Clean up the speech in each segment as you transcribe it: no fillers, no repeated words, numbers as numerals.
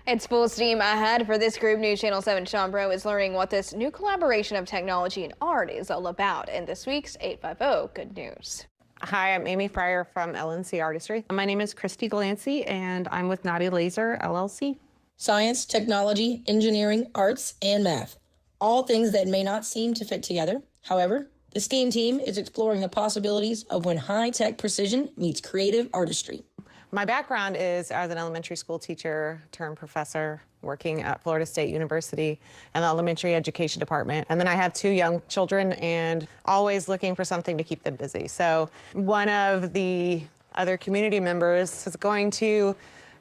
It's full steam ahead for this group. News Channel 7 Sean Bro is learning what this new collaboration of technology and art is all about in this week's 850 Good News. Hi, I'm Amy Fryer from LNC Artistry. My name is Christy Glancy, and I'm with Naughty Laser, LLC. Science, technology, engineering, arts, and math. All things that may not seem to fit together. However, the STEAM team is exploring the possibilities of when high-tech precision meets creative artistry. My background is as an elementary school teacher turned professor working at Florida State University in the elementary education department. And then I have 2 young children and always looking for something to keep them busy. So one of the other community members is going to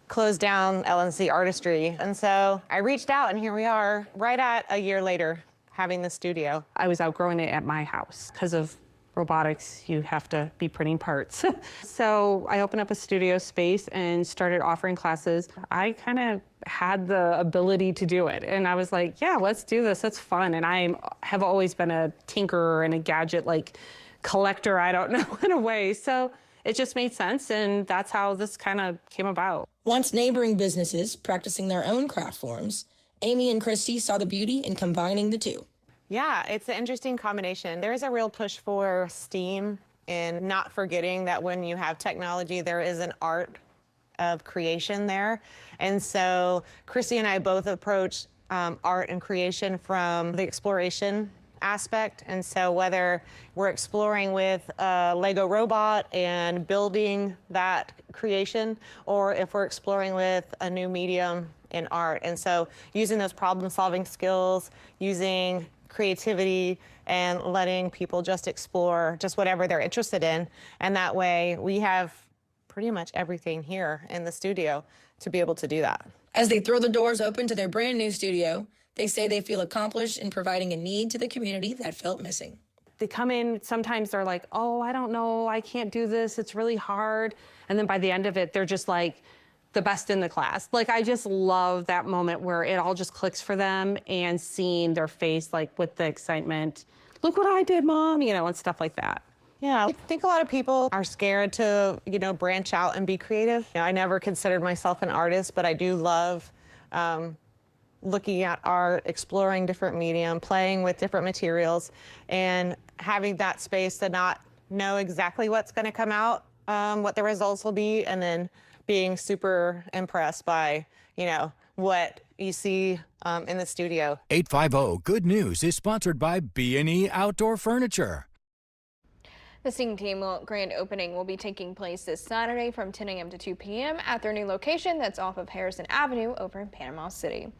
close down LNC Artistry. And so I reached out, and here we are right at a year later having the studio. I was outgrowing it at my house because of robotics. You have to be printing parts. So I opened up a studio space and started offering classes. I kind of had the ability to do it, and I was like, yeah, let's do this. It's fun. And I have always been a tinkerer and a gadget collector, I don't know, in a way. So it just made sense, and that's how this kind of came about. Once neighboring businesses practicing their own craft forms, Amy and Christy saw the beauty in combining the two. Yeah, it's an interesting combination. There is a real push for STEAM and not forgetting that when you have technology, there is an art of creation there. And so Christy and I both approach art and creation from the exploration aspect. And so whether we're exploring with a Lego robot and building that creation, or if we're exploring with a new medium in art. And so using those problem-solving skills, using creativity, and letting people just explore just whatever they're interested in. And that way we have pretty much everything here in the studio to be able to do that. As they throw the doors open to their brand new studio, they say they feel accomplished in providing a need to the community that felt missing. They come in, sometimes they're like, oh, I don't know, I can't do this, it's really hard. And then by the end of it, they're just like the best in the class. I just love that moment where it all just clicks for them, and seeing their face with the excitement. Look what I did, Mom, and stuff like that. Yeah, I think a lot of people are scared to, branch out and be creative. I never considered myself an artist, but I do love looking at art, exploring different medium, playing with different materials, and having that space to not know exactly what's going to come out, what the results will be, and then being super impressed by, what you see in the studio. 850 Good News is sponsored by B&E Outdoor Furniture. The STEAM team grand opening will be taking place this Saturday from 10 a.m. to 2 p.m. at their new location that's off of Harrison Avenue over in Panama City.